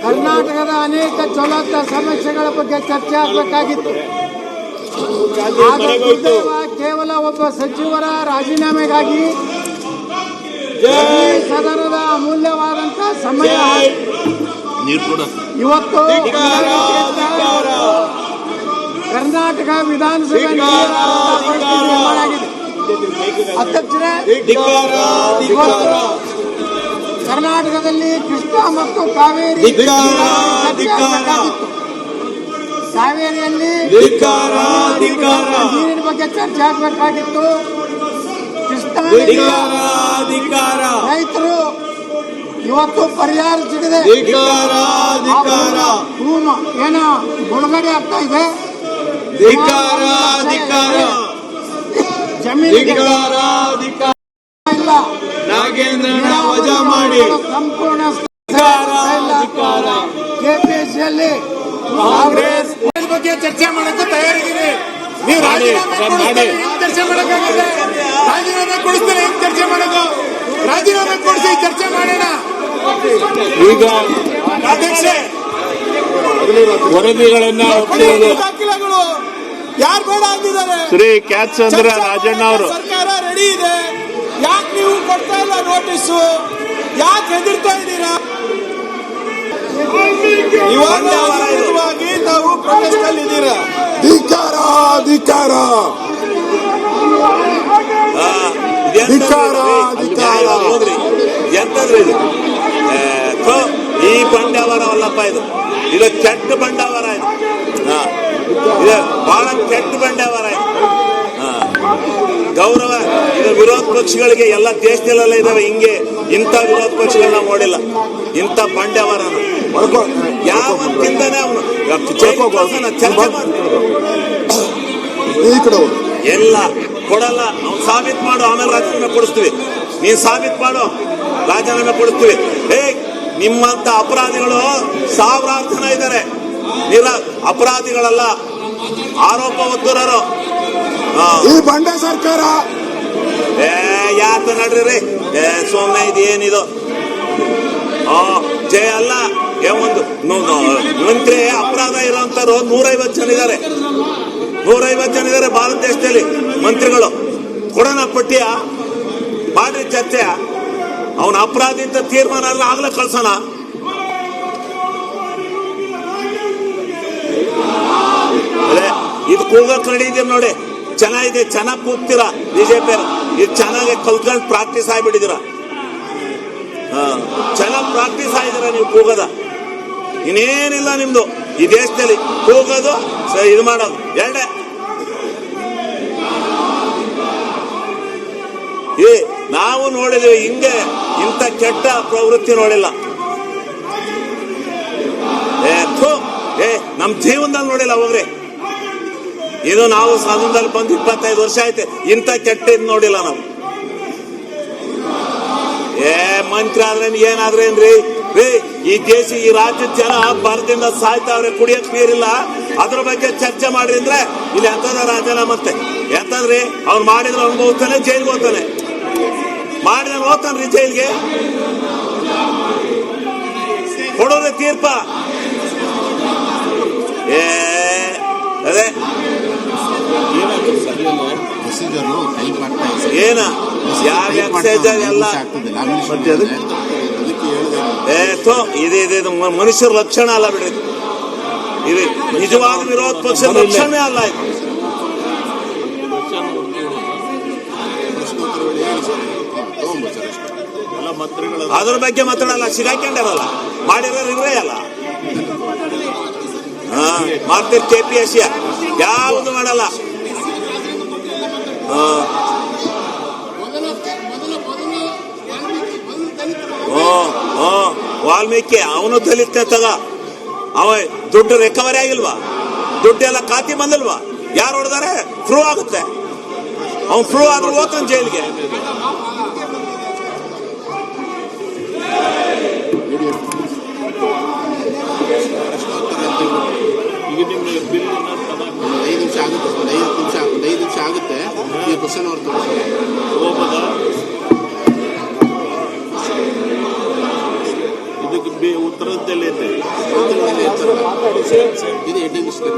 ಕರ್ನಾಟಕದ ಅನೇಕ ಜ್ವಲಂತ ಸಮಸ್ಯೆಗಳ ಬಗ್ಗೆ ಚರ್ಚೆ ಆಗಬೇಕಾಗಿತ್ತು. ಕೇವಲ ಒಬ್ಬ ಸಚಿವರ ರಾಜೀನಾಮೆಗಾಗಿ ಸದನದ ಅಮೂಲ್ಯವಾದಂತಹ ಸಮಯ ಇವತ್ತು ಕರ್ನಾಟಕ ವಿಧಾನಸಭೆ ಅಧ್ಯಕ್ಷರೇ, ಕರ್ನಾಟಕದಲ್ಲಿ ಕೃಷ್ಣ ಮತ್ತು ಕಾವೇರಿ ಕಾವೇರಿಯಲ್ಲಿ ನೀರಿನ ಬಗ್ಗೆ ಚರ್ಚೆ ಆಗಬೇಕಾಗಿತ್ತು. ಕೃಷ್ಣ ರೈತರು ಇವತ್ತು ಪರಿಹಾರ ಸಿಗದೆ ಏನ ಮುಳುಗಡೆ ಆಗ್ತಾ ಇದೆ. ಜಮೀನಿಗೆ ಇಲ್ಲ, ನಾಗೇಂದ್ರನ ವಜಾ ಮಾಡಿ ಸಂಪೂರ್ಣ ಕೆಪಿಎಸ್ಸಿಯಲ್ಲಿ ಕಾಂಗ್ರೆಸ್ ಬಗ್ಗೆ ಚರ್ಚೆ ಮಾಡಕ್ಕೆ ತಯಾರಿದ್ದೀರಿ. ನೀವು ರಾಜೀನಾಮೆ ಚರ್ಚೆ ಮಾಡಕ್ಕಾಗಲ್ಲ. ರಾಜೀನಾಮೆ ಕೊಡಿಸ್ತಾರೆ, ಚರ್ಚೆ ಮಾಡೋದು. ರಾಜೀನಾಮೆ ಕೊಡಿಸಿ ಚರ್ಚೆ ಮಾಡೋಣ. ಈಗ ಅಧ್ಯಕ್ಷೆ, ವರದಿಗಳನ್ನ ದಾಖಲೆಗಳು ಯಾರು ಬೇಡ ಅಂದಿದ್ದಾರೆ? ಶ್ರೀ ಕ್ಯಾತ್ಸಂದ್ರ ರಾಜಣ್ಣ ಅವರು. ಸರ್ಕಾರ ರೆಡಿ ಇದೆ, ಯಾಕೆ ನೀವು ಕೊಡ್ತಾ ಇಲ್ಲ ನೋಟಿಸು? ಯಾಕೆ ಹೆದರ್ತಾ ಇದ್ದೀರಾ? ವಿರುದ್ಧವಾಗಿ ತಾವು ಪ್ರೊಟೆಸ್ಟ್ ಅಲ್ಲಿ ಇದ್ದೀರಾ? ಧಿಕ್ಕಾರ ಧಿಕ್ಕಾರ ಎಂತದ್ರಿ ಇದು? ಈ ಬಂಡವಾರವಲ್ಲಪ್ಪ, ಇದು ಕೆಟ್ಟ ಬಂಡವಾರ. ಇದು ಬಹಳ ಕೆಟ್ಟ ಬಂಡವಾರ. ಗೌರವ ಇದು ವಿರೋಧ ಪಕ್ಷಗಳಿಗೆ ಎಲ್ಲ ದೇಶದಲ್ಲೆಲ್ಲ ಇದಾವೆ. ಹಿಂಗೆ ಇಂಥ ವಿರೋಧ ಪಕ್ಷಗಳನ್ನ ನೋಡಿಲ್ಲ. ಇಂಥ ಬಂಡವಾರ ಯಾವತ್ತಿಂದಾನೆ ಅವನು ಚರ್ಚೆ ಎಲ್ಲ ಕೊಡಲ್ಲ. ಅವ್ನು ಸಾಬೀತ್ ಮಾಡು, ಆಮೇಲೆ ರಾಜೀನಾಮೆ ಕೊಡಿಸ್ತೀವಿ. ನೀನ್ ಸಾಬೀತ್ ಮಾಡು, ರಾಜೀನಾಮೆ ಕೊಡಿಸ್ತೀವಿ. ನಿಮ್ಮಂತ ಅಪರಾಧಿಗಳು ಸಾವಿರಾರು ಜನ ಇದ್ದಾರೆ. ಅಪರಾಧಿಗಳಲ್ಲ, ಆರೋಪ ಹೊತ್ತುರರು. ಈ ಬಂಡ ಸರ್ಕಾರ ಯಾಕ ನಡ್ರಿ ಸೋಮನೆ ಇದು ಏನಿದು? ಜಯ ಅಲ್ಲ, ಒಂದು ಮಂತ್ರಿ ಅಪರಾಧ ಇರೋಂಥವ್ರು 150 ಜನ ಇದ್ದಾರೆ. 150 ಜನ ಇದ್ದಾರೆ ಭಾರತ ದೇಶದಲ್ಲಿ ಮಂತ್ರಿಗಳು. ಕೊಡೋಣ ಪಟ್ಟಿಯ ಮಾಡ್ರಿ ಚರ್ಚೆ. ಅವನ ಅಪರಾಧಿ ಅಂತ ತೀರ್ಮಾನ ಆಗ್ಲೇ ಕಳ್ಸೋಣ. ಇದು ಕೂಗಕ್ ರೆಡಿ ಇದೆ ನೋಡಿ. ಚೆನ್ನಾಗಿದೆ, ಚೆನ್ನಾಗಿ ಕೂಗ್ತೀರಾ ಬಿಜೆಪಿ. ಇದು ಚೆನ್ನಾಗಿ ಕಲ್ತ್ಕೊಂಡು ಪ್ರಾಕ್ಟೀಸ್ ಆಗಿಬಿಟ್ಟಿದ್ದೀರ. ಚೆನ್ನಾಗಿ ಪ್ರಾಕ್ಟೀಸ್ ಆಗಿದ್ದೀರ ನೀವು ಕೂಗೋದ. ಇನ್ನೇನಿಲ್ಲ ನಿಮ್ದು ಈ ದೇಶದಲ್ಲಿ. ಕೂಗೋದು, ಇದು ಮಾಡೋದು ಎರಡೇ. ನಾವು ನೋಡಿದ್ವಿ ಹಿಂಗೆ, ಇಂಥ ಕೆಟ್ಟ ಪ್ರವೃತ್ತಿ ನೋಡಿಲ್ಲ. ನಮ್ ಜೀವನದಲ್ಲಿ ನೋಡಿಲ್ಲ ಹೋಗ್ರಿ. ಇದು ನಾವು ಸದನದಲ್ಲಿ ಬಂದು 25 ವರ್ಷ ಆಯ್ತು. ಇಂಥ ಕೆಟ್ಟ ಇದು ನೋಡಿಲ್ಲ ನಾವು. ಮಂತ್ರಿ ಆದ್ರೇನ್ ಏನಾದ್ರೇನ್ರಿ? ಈ ದೇಶ, ಈ ರಾಜ್ಯದ ಜನ ಬರದಿಂದ ಸಾಯ್ತಾವ್ರೆ, ಕುಡಿಯಕ್ ನೀರಿಲ್ಲ. ಅದ್ರ ಬಗ್ಗೆ ಚರ್ಚೆ ಮಾಡ್ರಿ ಅಂದ್ರೆ ಇಲ್ಲಿ ಎಂತದ ರಾಜೀನಾಮೆ ಮತ್ತೆ ಎಂತದ್ರಿ? ಅವ್ನು ಮಾಡಿದ್ರೆ ಅನುಭವಿಸ್ತಾನೆ, ಜೈಲ್ಗೆ ಹೋಗ್ತಾನೆ. ಮಾಡಿದ್ರೆ ಹೋಗ್ತಾನ್ರಿ ಜೈಲ್ಗೆ. ಕೊಡೋದೇ ತೀರ್ಪ. ಅದೇ ಏನ ಯಾವ ಎಕ್ಸೈಜ್ ಎಲ್ಲ ಇದು ಮನುಷ್ಯರ ಲಕ್ಷಣ ಅಲ್ಲ ಬಿಡ್ರಿ. ಇದು ನಿಜವಾದ ವಿರೋಧ ಪಕ್ಷ ಲಕ್ಷಣ ಅಲ್ಲ. ಇದು ಅದ್ರ ಬಗ್ಗೆ ಮಾತಾಡಲ್ಲ. ಸಿಗಾಕೊಂಡಾರಲ್ಲ, ಮಾಡಿರೋರು ಇವರೇ ಅಲ್ಲ. ಮಾಡ್ತೀರಿ ಕೆಪಿಎಸ್ಸಿ ಯಾವುದು ಮಾಡಲ್ಲ. ವಾಲ್ಮೀಕಿ ಅವನು ದಲಿತ ತಗ. ಅವ ದುಡ್ಡು ರಿಕವರಿ ಆಗಿಲ್ವಾ? ದುಡ್ಡೆಲ್ಲ ಖಾತೆ ಬಂದಿಲ್ವಾ? ಯಾರು ಹೊಡೆದಾರೆ? ಪ್ರೂವ್ ಆಗುತ್ತೆ. ಅವ್ನು ಪ್ರೂವ್ ಆದ್ರೂ ಹೋಗ್ತಾನೆ ಜೈಲಿಗೆ. ಈಗ ನಿಮ್ಗೆ ಬಿಲ್ 5 ನಿಮಿಷ ಆಗುತ್ತೆ, 5 ನಿಮಿಷ ಆಗುತ್ತೆ. ಈ ಕ್ವಶನ್ ಅವ್ರು ತೋರಿಸ್ತಾರೆ. ಹೋಗೋದಾ? ಇದಕ್ಕೆ ಉತ್ತರದಲ್ಲಿ ಎಲ್ಲಿ ಐತೆ ಅಂಗನವಾಡಿಯಲ್ಲಿ ಇರ್ತಾರಲ್ಲ ಇದು ಹೆಡ್ಡಿಂಗ್ ಮಿಸ್ಟೇಕ್